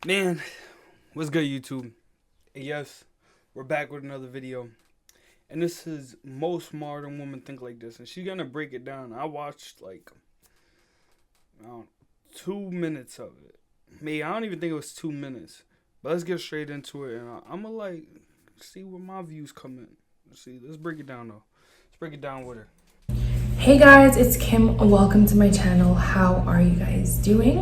Man, what's good, YouTube? Yes, we're back with another video. And this is Most Modern Women Think Like This. And she's gonna break it down. I watched like I don't know, 2 minutes of it. I don't even think it was 2 minutes. But let's get straight into it. And I'm gonna like see where my views come in. Let's break it down though. Let's break it down with her. Hey guys, it's Kim. Welcome to my channel. How are you guys doing?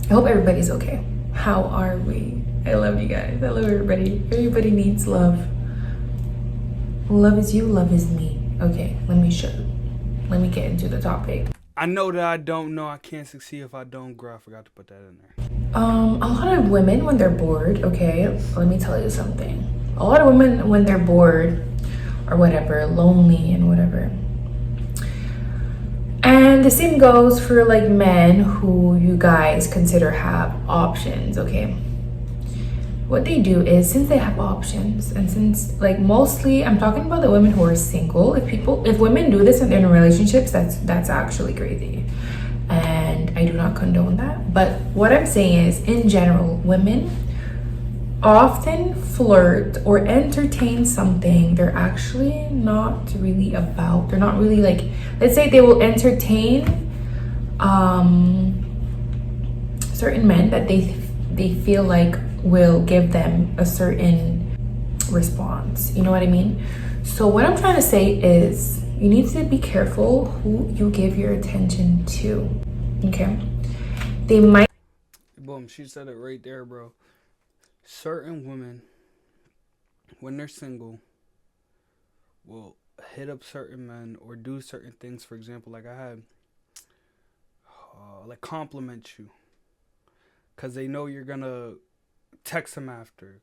I hope everybody's okay. How are we? I love you guys. I love everybody. Everybody needs love. Love is you, love is me. Okay, let me get into the topic. I know that I don't know I can't succeed if I don't grow. I forgot to put that in there. A lot of women when they're bored, okay, let me tell you something. A lot of women when they're bored or whatever, lonely and whatever. And the same goes for like men who you guys consider have options, okay? What they do is, since they have options, and since like mostly I'm talking about the women who are single, if women do this and they're in relationships, that's actually crazy. And I do not condone that. But what I'm saying is, in general, women often flirt or entertain something they're actually not really about. They're not really like, let's say they will entertain certain men that they feel like will give them a certain response. You know what I mean? So what I'm trying to say is, you need to be careful who you give your attention to. Okay? They might. Boom, she said it right there, bro. Certain women, when they're single, will hit up certain men or do certain things. For example, like I had, like compliment you, because they know you're gonna text them after,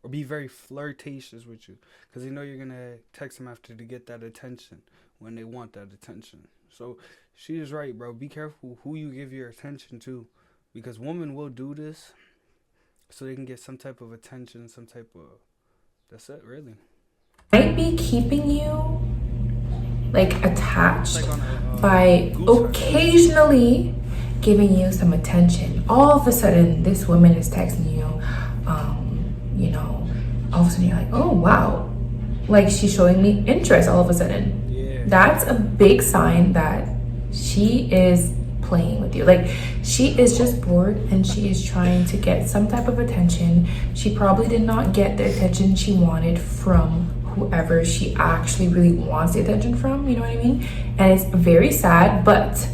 or be very flirtatious with you, because they know you're gonna text them after to get that attention when they want that attention. So she is right, bro. Be careful who you give your attention to, because women will do this so they can get some type of attention, some type of, that's it, really. Might be keeping you like attached by occasionally giving you some attention. All of a sudden this woman is texting you, all of a sudden you're like, oh wow, like she's showing me interest all of a sudden. Yeah. That's a big sign that she is playing with you. Like, she is just bored and she is trying to get some type of attention. She probably did not get the attention she wanted from whoever she actually really wants the attention from. You know what I mean? And it's very sad, but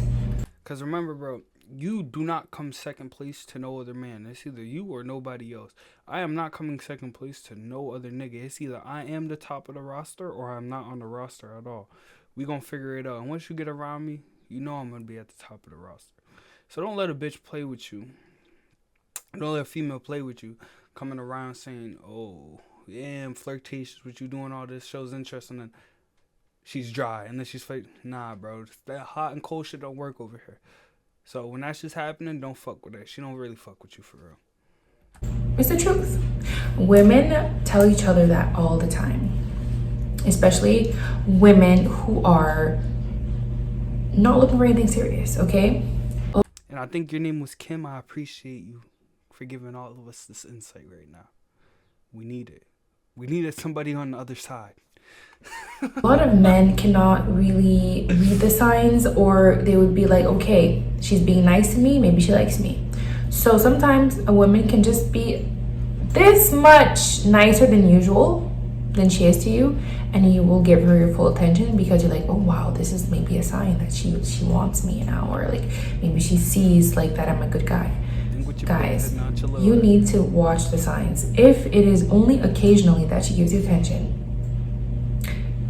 because remember, bro, you do not come second place to no other man. It's either you or nobody else. I am not coming second place to no other nigga. It's either I am the top of the roster or I'm not on the roster at all. We gonna figure it out. And once you get around me, you know I'm gonna be at the top of the roster. So don't let a bitch play with you. Don't let a female play with you, coming around saying, oh, yeah, I'm flirtatious with you, doing all this, shows interest, and then she's dry, and then she's like, nah, bro, that hot and cold shit don't work over here. So when that's just happening, don't fuck with her. She don't really fuck with you for real. it's the truth. Women tell each other that all the time, especially women who are not looking for anything serious, okay? And I think your name was Kim. I appreciate you for giving all of us this insight right now. We need it. We needed somebody on the other side. A lot of men cannot really read the signs, or they would be like, okay, she's being nice to me, maybe she likes me. So sometimes a woman can just be this much nicer than usual than she is to you, and you will give her your full attention because you're like, oh wow, this is maybe a sign that she wants me now, or like maybe she sees like that I'm a good guy. Guys, you need to watch the signs. If it is only occasionally that she gives you attention,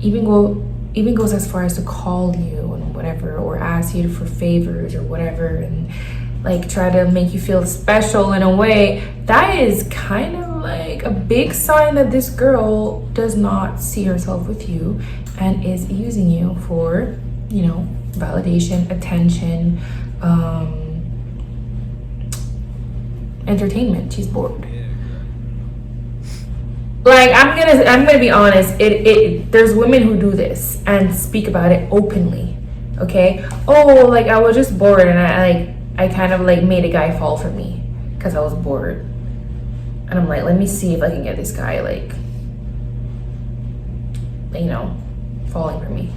even goes as far as to call you and whatever, or ask you for favors or whatever, and like try to make you feel special in a way, that is kind of like a big sign that this girl does not see herself with you and is using you for, validation, attention, entertainment. She's bored. Like, I'm gonna be honest, there's women who do this and speak about it openly. Okay, oh, like I was just bored and I kind of like made a guy fall for me. because I was bored. And I'm like, let me see if I can get this guy, like, you know, falling for me.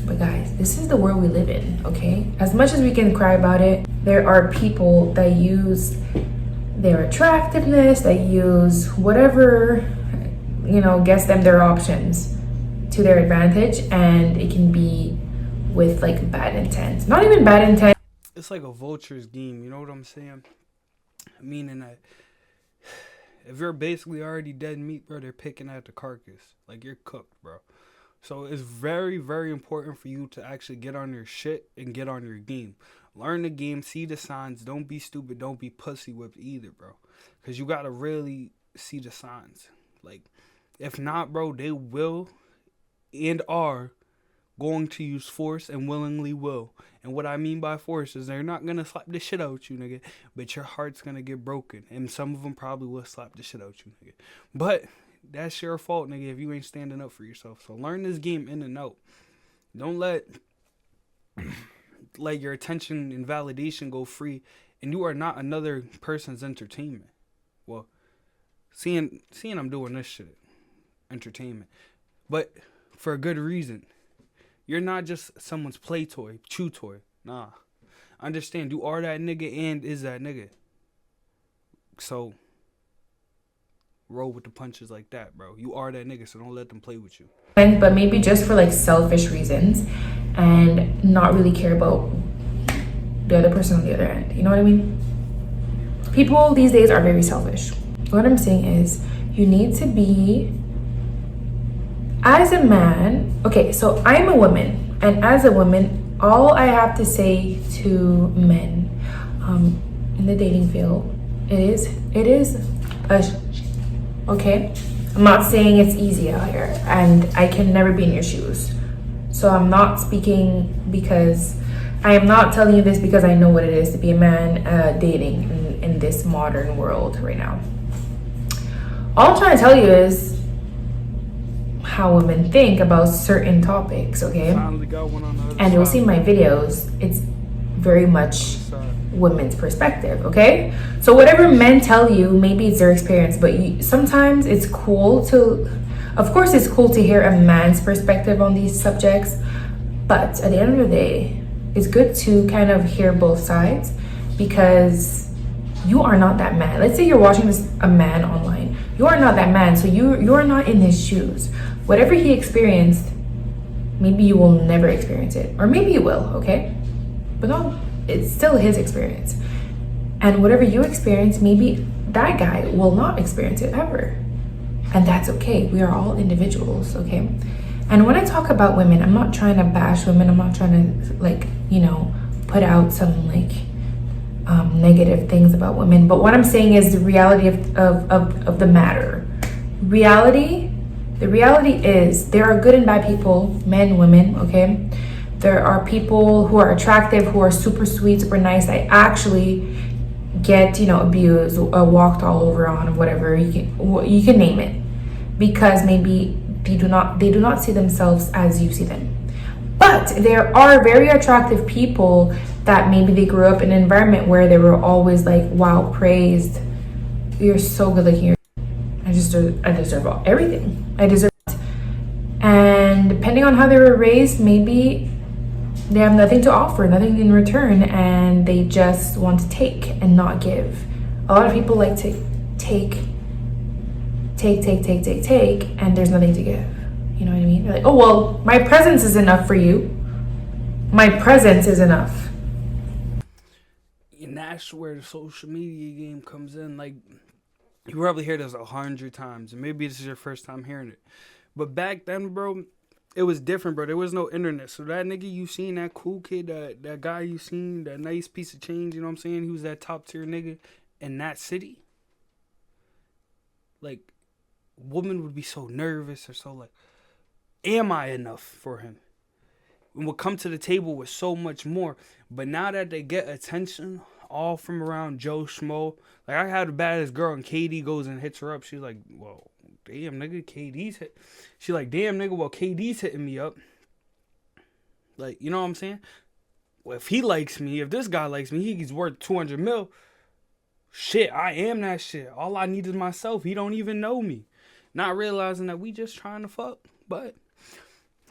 But guys, this is the world we live in, okay? As much as we can cry about it, there are people that use their attractiveness, that use whatever, you know, gets them their options to their advantage, and it can be with like bad intent. Not even bad intent. It's like a vulture's game, you know what I'm saying? Meaning that if you're basically already dead meat, bro, they're picking at the carcass. Like, you're cooked, bro. So it's very, very important for you to actually get on your shit and get on your game. Learn the game, see the signs. Don't be stupid. Don't be pussy whipped either, bro. Because you got to really see the signs. Like, if not, bro, they will and are going to use force and willingly will. And what I mean by force is they're not going to slap the shit out you, nigga. But your heart's going to get broken. And some of them probably will slap the shit out you, nigga. But that's your fault, nigga, if you ain't standing up for yourself. So learn this game in and out. Don't let like your attention and validation go free. And you are not another person's entertainment. Well, seeing I'm doing this shit, entertainment. But for a good reason. You're not just someone's play toy, chew toy. Nah. Understand, you are that nigga and is that nigga. So, roll with the punches like that, bro. You are that nigga, so don't let them play with you. But maybe just for like selfish reasons and not really care about the other person on the other end. You know what I mean? People these days are very selfish. What I'm saying is you need to be, as a man, okay, so I'm a woman, and as a woman, all I have to say to men in the dating field is okay? I'm not saying it's easy out here, and I can never be in your shoes. So I'm not speaking because, I am not telling you this because I know what it is to be a man dating in this modern world right now. All I'm trying to tell you is how women think about certain topics, okay? And you'll see my videos, it's very much women's perspective, okay? So whatever men tell you, maybe it's their experience, but sometimes it's cool to, of course it's cool to hear a man's perspective on these subjects, but at the end of the day, it's good to kind of hear both sides, because you are not that man. Let's say you're watching a man online. You are not that man, so you're not in his shoes. Whatever he experienced, maybe you will never experience it. Or maybe you will, okay? But no, it's still his experience. And whatever you experience, maybe that guy will not experience it ever. And that's okay. We are all individuals, okay? And when I talk about women, I'm not trying to bash women. I'm not trying to, like, you know, put out some, like, negative things about women. But what I'm saying is the reality of the matter. The reality is there are good and bad people, men, women, okay? There are people who are attractive, who are super sweet, super nice. I actually get, you know, abused, walked all over on, whatever, you can name it. Because maybe they do not see themselves as you see them. But there are very attractive people that maybe they grew up in an environment where they were always like, wow, praised. You're so good looking. I deserve everything. I deserve it. And depending on how they were raised, maybe they have nothing to offer, nothing in return, and they just want to take and not give. A lot of people like to take, and there's nothing to give. You know what I mean? They're like, oh, well, my presence is enough for you. My presence is enough. And that's where the social media game comes in. Like, you probably hear this 100 times, and maybe this is your first time hearing it. But back then, bro, it was different, bro. There was no internet. So that nigga you seen, that cool kid, that guy you seen, that nice piece of change, you know what I'm saying? He was that top tier nigga in that city. Like, women would be so nervous or so like, am I enough for him? And would come to the table with so much more. But now that they get attention all from around Joe Schmo, like I had the baddest girl and KD goes and hits her up. She's like, well, damn nigga, KD's hit. She's like, damn nigga, well KD's hitting me up. Like, you know what I'm saying? if he likes me, if this guy likes me, he's worth 200 mil. Shit, I am that shit. All I need is myself. He don't even know me. Not realizing that we just trying to fuck. But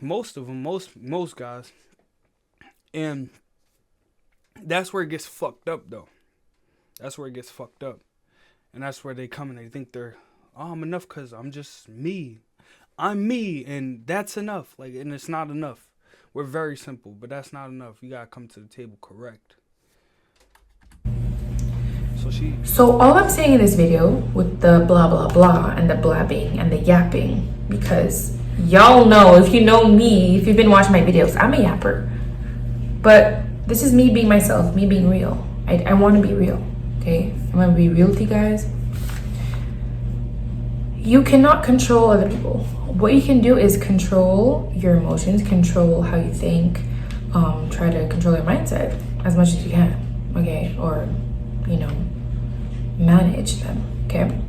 most of them, most guys. And that's where it gets fucked up, though. That's where it gets fucked up. And that's where they come and they think they're, oh, I'm enough because I'm just me. I'm me, and that's enough. Like, and it's not enough. We're very simple, but that's not enough. You gotta come to the table correct. So all I'm saying in this video with the blah blah blah and the blabbing and the yapping, because y'all know, if you know me, if you've been watching my videos, I'm a yapper. But this is me being myself, me being real. I want to be real, okay? I want to be real with you guys. You cannot control other people. What you can do is control your emotions, control how you think, try to control your mindset as much as you can, okay? Or, you know, manage them, okay?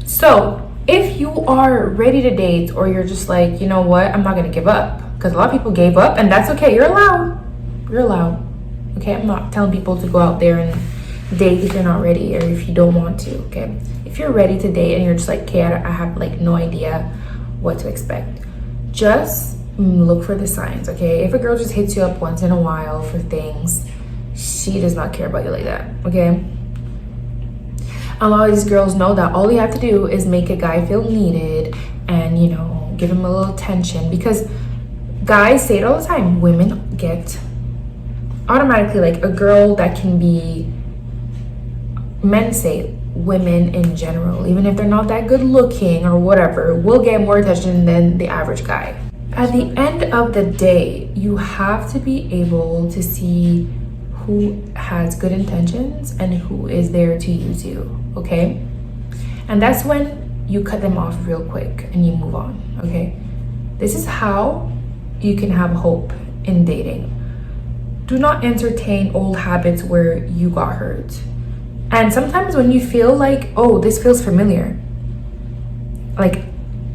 So if you are ready to date, or you're just like, you know what, I'm not gonna give up, because a lot of people gave up, and that's okay. You're allowed, okay? I'm not telling people to go out there and date if you're not ready or if you don't want to, okay? If you're ready to date and you're just like, okay, I have like no idea what to expect, just look for the signs, okay? If a girl just hits you up once in a while for things, she does not care about you like that, okay? A lot of these girls know that all you have to do is make a guy feel needed and, you know, give him a little attention, because guys say it all the time, women get automatically, like, a girl that can be, men say women in general, even if they're not that good looking or whatever, will get more attention than the average guy. At the end of the day, you have to be able to see who has good intentions and who is there to use you, okay? And that's when you cut them off real quick and you move on, okay? This is how you can have hope in dating. Do not entertain old habits where you got hurt. And sometimes when you feel like, oh, this feels familiar, like,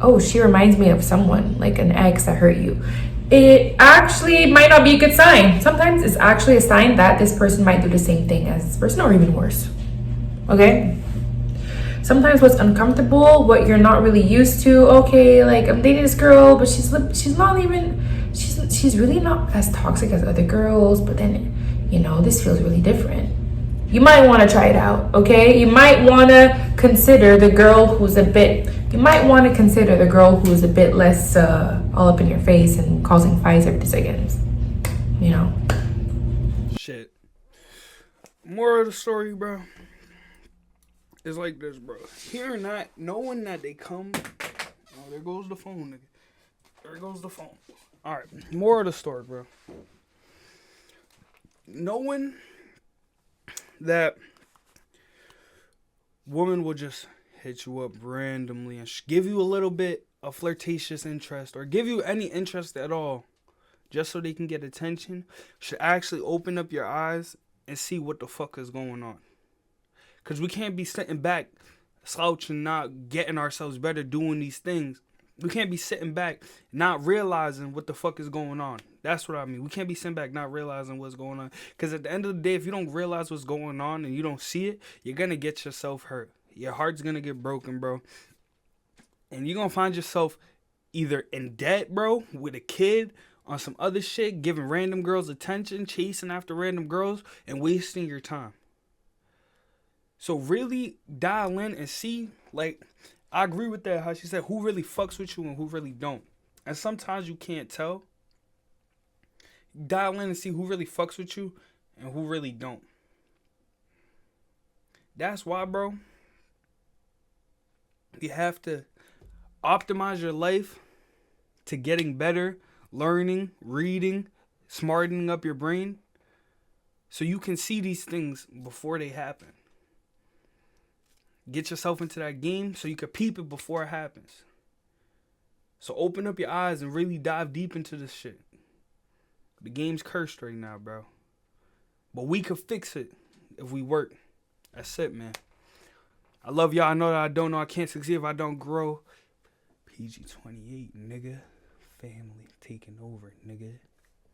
oh, she reminds me of someone, like an ex that hurt you, it actually might not be a good sign. Sometimes it's actually a sign that this person might do the same thing as this person, or even worse, okay? Sometimes what's uncomfortable, what you're not really used to, okay, like, I'm dating this girl, but she's really not as toxic as other girls, but then, you know, this feels really different. You might want to try it out, okay? You might want to consider the girl who's a bit less all up in your face and causing fights every 2 seconds, you know? Shit. Moral of the story, bro, is like this, bro. Hearing that, knowing that they come, oh, there goes the phone, nigga. There goes the phone. All right, moral of the story, bro. Knowing that women will just hit you up randomly and give you a little bit of flirtatious interest, or give you any interest at all, just so they can get attention, should actually open up your eyes and see what the fuck is going on. Because we can't be sitting back, slouching, not getting ourselves better, doing these things. We can't be sitting back, not realizing what the fuck is going on. That's what I mean. We can't be sitting back, not realizing what's going on. Because at the end of the day, if you don't realize what's going on and you don't see it, you're going to get yourself hurt. Your heart's going to get broken, bro. And you're going to find yourself either in debt, bro, with a kid, on some other shit, giving random girls attention, chasing after random girls, and wasting your time. So really dial in and see, like, I agree with that, how she said, who really fucks with you and who really don't. And sometimes you can't tell. Dial in and see who really fucks with you and who really don't. That's why, bro, you have to optimize your life to getting better, learning, reading, smartening up your brain, so you can see these things before they happen. Get yourself into that game so you can peep it before it happens. So open up your eyes and really dive deep into this shit. The game's cursed right now, bro. But we could fix it if we work. That's it, man. I love y'all. I know that I don't know. I can't succeed if I don't grow. PG-28, nigga. Family taking over, nigga.